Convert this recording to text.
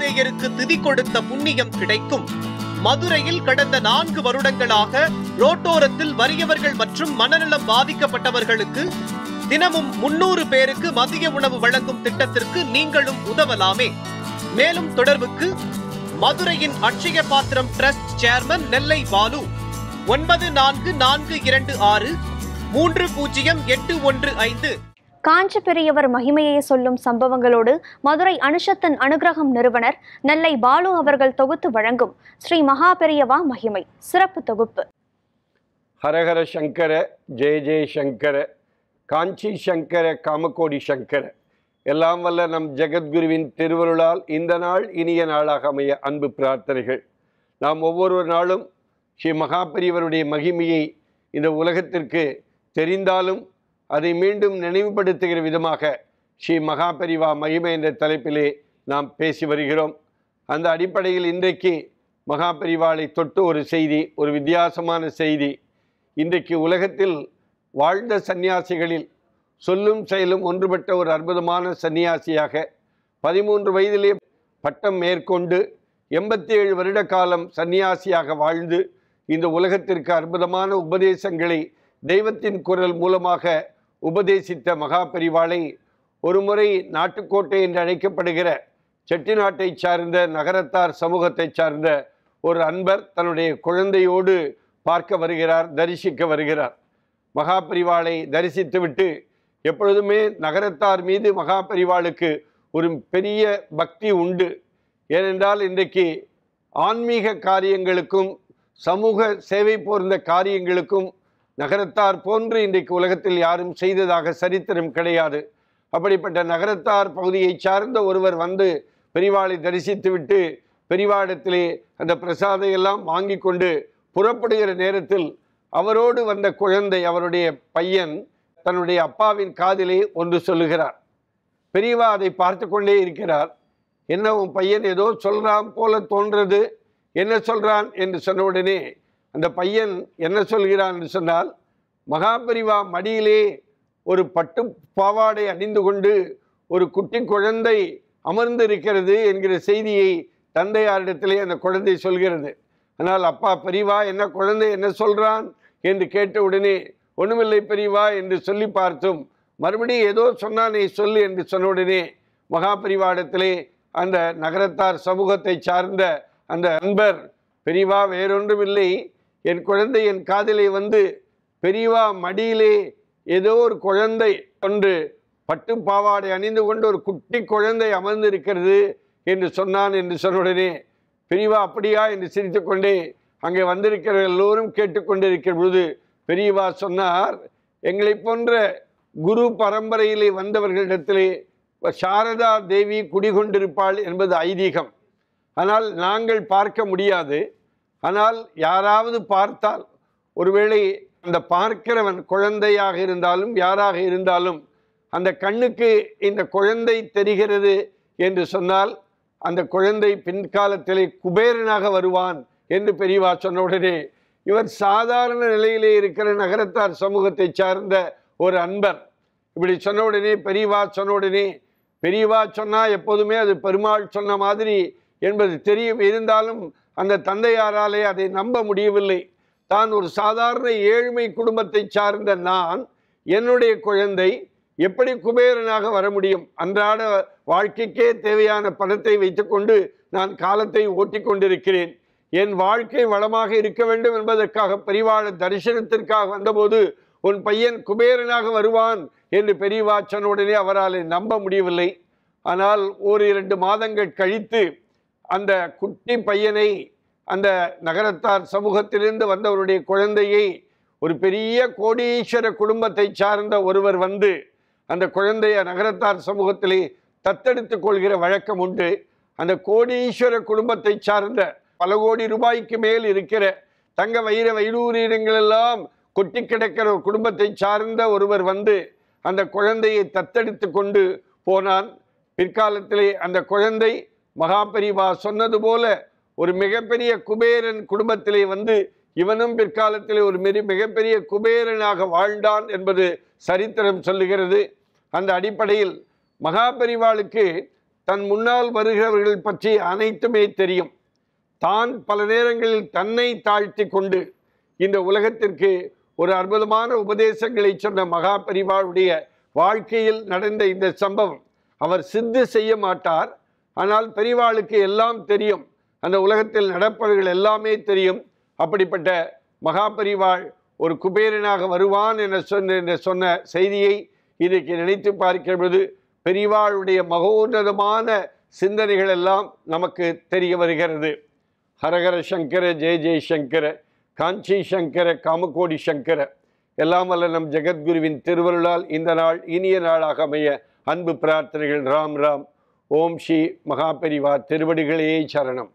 மூதாதையருக்கு திதி கொடுத்த புண்ணியம் கிடைக்கும். மதுரையில் கடந்த 4 வருடங்களாக ரோட்டோரத்தில் வறியவர்கள் மற்றும் மனநலம் பாதிக்கப்பட்டவர்களுக்கு தினமும் 300 பேருக்கு மதிய உணவு வழங்கும் திட்டத்திற்கு நீங்களும் உதவலாமே. மேலும் தொடர்புக்கு மதுரையின் அட்சய பாத்திரம் டிரஸ்ட் சேர்மன் நெல்லை பாலு 9442630815. காஞ்சி பெரியவர் மகிமையை சொல்லும் சம்பவங்களோடு மதுரை அனுஷத்தன் அனுகிரகம் நிறுவனர் நெல்லை பாலு அவர்கள் தொகுத்து வழங்கும் ஸ்ரீ மகா பெரியவா மகிமை சிறப்பு தொகுப்பு. ஹரஹர சங்கர, ஜெய ஜெய சங்கர, காஞ்சி சங்கர, காமகோடி சங்கர. எல்லாம் வல்ல நம் ஜெகத்குருவின் திருவருளால் இந்த நாள் இனிய நாளாக அமைய அன்பு பிரார்த்தனைகள். நாம் ஒவ்வொரு நாளும் ஸ்ரீ மகா பெரியவருடைய மகிமையை இந்த உலகத்திற்கு தெரிந்தாலும் அதை மீண்டும் நினைவுபடுத்துகிற விதமாக ஸ்ரீ மகா பெரியவா மகிமை என்ற தலைப்பிலே நாம் பேசி வருகிறோம். அந்த அடிப்படையில் இன்றைக்கு மகா பெரியவாளை தொட்டு ஒரு செய்தி, ஒரு வித்தியாசமான செய்தி. இன்றைக்கு உலகத்தில் வாழ்ந்த சன்னியாசிகளில் சொல்லும் செயலும் ஒன்றுபட்ட ஒரு அற்புதமான சன்னியாசியாக 13 வயதிலே பட்டம் மேற்கொண்டு 87 வருட காலம் சன்னியாசியாக வாழ்ந்து இந்த உலகத்திற்கு அற்புதமான உபதேசங்களை தெய்வத்தின் குரல் மூலமாக உபதேசித்த மகா பெரியவாளை ஒரு முறை நாட்டுக்கோட்டை என்று அழைக்கப்படுகிற செட்டிநாட்டை சார்ந்த நகரத்தார் சமூகத்தை சார்ந்த ஒரு அன்பர் தன்னுடைய குழந்தையோடு பார்க்க வருகிறார், தரிசிக்க வருகிறார். மகா பெரியவாளை தரிசித்துவிட்டு எப்பொழுதுமே நகரத்தார் மீது மகா பெரியவாளுக்கு ஒரு பெரிய பக்தி உண்டு. ஏனென்றால் இன்றைக்கு ஆன்மீக காரியங்களுக்கும் சமூக சேவை போர்ந்த காரியங்களுக்கும் நகரத்தார் போன்று இன்றைக்கு உலகத்தில் யாரும் செய்ததாக சரித்திரம் கிடையாது. அப்படிப்பட்ட நகரத்தார் பகுதியை சார்ந்த ஒருவர் வந்து பெரியவாளை தரிசித்துவிட்டு பெரியவாளிடத்திலே அந்த பிரசாதையெல்லாம் வாங்கி கொண்டு புறப்படுகிற நேரத்தில் அவரோடு வந்த குழந்தை, அவருடைய பையன் தன்னுடைய அப்பாவின் காதிலே ஒன்று சொல்லுகிறார். பெரியவா அதை பார்த்து கொண்டே இருக்கிறார். என்ன உன் பையன் ஏதோ சொல்கிறான் போல தோன்றது, என்ன சொல்கிறான் என்று சொன்ன உடனே அந்த பையன் என்ன சொல்கிறான் என்று சொன்னால், மகா பெரியவா மடியிலே ஒரு பட்டு பாவாடை அணிந்து கொண்டு ஒரு குட்டி குழந்தை அமர்ந்திருக்கிறது என்கிற செய்தியை தந்தையாரிடத்திலே அந்த குழந்தை சொல்கிறது. ஆனால் அப்பா பெரியவா என்ன குழந்தை என்ன சொல்கிறான் என்று கேட்ட உடனே ஒன்றுமில்லை பெரியவா என்று சொல்லி பார்த்தும் மறுபடியும் ஏதோ சொன்னானே சொல்லு என்று சொன்ன உடனே மகா பெரியவாடத்திலே அந்த நகரத்தார் சமூகத்தை சார்ந்த அந்த அன்பர், பெரியவா வேறொன்றுமில்லை, என் குழந்தை என் காதிலே வந்து பெரியவா மடியிலே ஏதோ ஒரு குழந்தை ஒன்று பட்டு பாவாடை அணிந்து கொண்டு ஒரு குட்டி குழந்தை அமர்ந்திருக்கிறது என்று சொன்னான் என்று சொன்ன உடனே பெரியவா அப்படியா என்று சிரித்து கொண்டே அங்கே வந்திருக்கிற எல்லோரும் கேட்டுக்கொண்டிருக்கிற பொழுது பெரியவா சொன்னார், எங்களை போன்ற குரு பரம்பரையிலே வந்தவர்களிடத்திலே சாரதா தேவி குடிகொண்டிருப்பாள் என்பது ஐதீகம். ஆனால் நாங்கள் பார்க்க முடியாது. ஆனால் யாராவது பார்த்தால், ஒருவேளை அந்த பார்க்கிறவன் குழந்தையாக இருந்தாலும் யாராக இருந்தாலும் அந்த கண்ணுக்கு இந்த குழந்தை தெரிகிறது என்று சொன்னால் அந்த குழந்தை பின்காலத்திலே குபேரனாக வருவான் என்று பெரியவா சொன்ன உடனே இவர் சாதாரண நிலையிலே இருக்கிற நகரத்தார் சமூகத்தை சார்ந்த ஒரு அன்பர் இப்படி சொன்ன உடனே பெரியவா சொன்ன உடனே, பெரியவா சொன்னால் எப்போதுமே அது பெருமாள் சொன்ன மாதிரி என்பது தெரியும். இருந்தாலும் அந்த தந்தையாராலே அதை நம்ப முடியவில்லை. தான் ஒரு சாதாரண ஏழ்மை குடும்பத்தை சார்ந்த நான், என்னுடைய குழந்தை எப்படி குபேரனாக வர முடியும்? அன்றாட வாழ்க்கைக்கே தேவையான பணத்தை வைத்துக்கொண்டு நான் காலத்தை ஓட்டி கொண்டிருக்கிறேன். என் வாழ்க்கை வளமாக இருக்க வேண்டும் என்பதற்காக பெரியவாள் தரிசனத்திற்காக வந்தபோது உன் பையன் குபேரனாக வருவான் என்று பெரியவா சொன்ன உடனே அவரால் நம்ப முடியவில்லை. ஆனால் 1-2 மாதங்கள் கழித்து அந்த குட்டி பையனை, அந்த நகரத்தார் சமூகத்திலிருந்து வந்தவருடைய குழந்தையை ஒரு பெரிய கோடீஸ்வர குடும்பத்தை சார்ந்த ஒருவர் வந்து அந்த குழந்தைய நகரத்தார் சமூகத்திலே தத்தெடுத்து கொள்கிற வழக்கம் உண்டு. அந்த கோடீஸ்வர குடும்பத்தை சார்ந்த பல கோடி ரூபாய்க்கு மேல் இருக்கிற தங்க வைர வைடூரியங்கள் எல்லாம் கொட்டி கிடக்கிற ஒரு குடும்பத்தை சார்ந்த ஒருவர் வந்து அந்த குழந்தையை தத்தெடுத்து கொண்டு போனான். பிற்காலத்திலே அந்த குழந்தை மகா பெரியவா சொன்னது போல ஒரு மிகப்பெரிய குபேரன் குடும்பத்திலே வந்து இவனும் பிற்காலத்திலே ஒரு மிகப்பெரிய குபேரனாக வாழ்ந்தான் என்பது சரித்திரம் சொல்லுகிறது. அந்த அடிப்படையில் மகா பெரியவாளுக்கு தன் முன்னால் வருகிறவர்கள் பற்றி அனைத்துமே தெரியும். தான் பல நேரங்களில் தன்னை தாழ்த்தி கொண்டு இந்த உலகத்திற்கு ஒரு அற்புதமான உபதேசங்களை சொன்ன மகா பெரிவாளுடைய வாழ்க்கையில் நடந்த இந்த சம்பவம். அவர் சித்து செய்ய மாட்டார், ஆனால் பெரிவாளுக்கு எல்லாம் தெரியும், அந்த உலகத்தில் நடப்பவர்கள் எல்லாமே தெரியும். அப்படிப்பட்ட மகா பெரிவாள் ஒரு குபேரனாக வருவான் என சொன்ன செய்தியை இன்றைக்கு நினைத்து பார்க்கிறது. பெரிவாளுடைய மகோன்னதமான சிந்தனைகள் எல்லாம் நமக்கு தெரிய வருகிறது. ஹரஹர சங்கர, ஜெய ஜெய சங்கர, காஞ்சி சங்கர, காமகோடி சங்கர. எல்லாம் வல்ல நம் ஜெகத்குருவின் திருவருளால் இந்த நாள் இனிய நாளாக அமைய அன்பு பிரார்த்தனைகள். ராம் ராம். ஓம் ஸ்ரீ மகாபெரிவா திருவடிகளே சரணம்.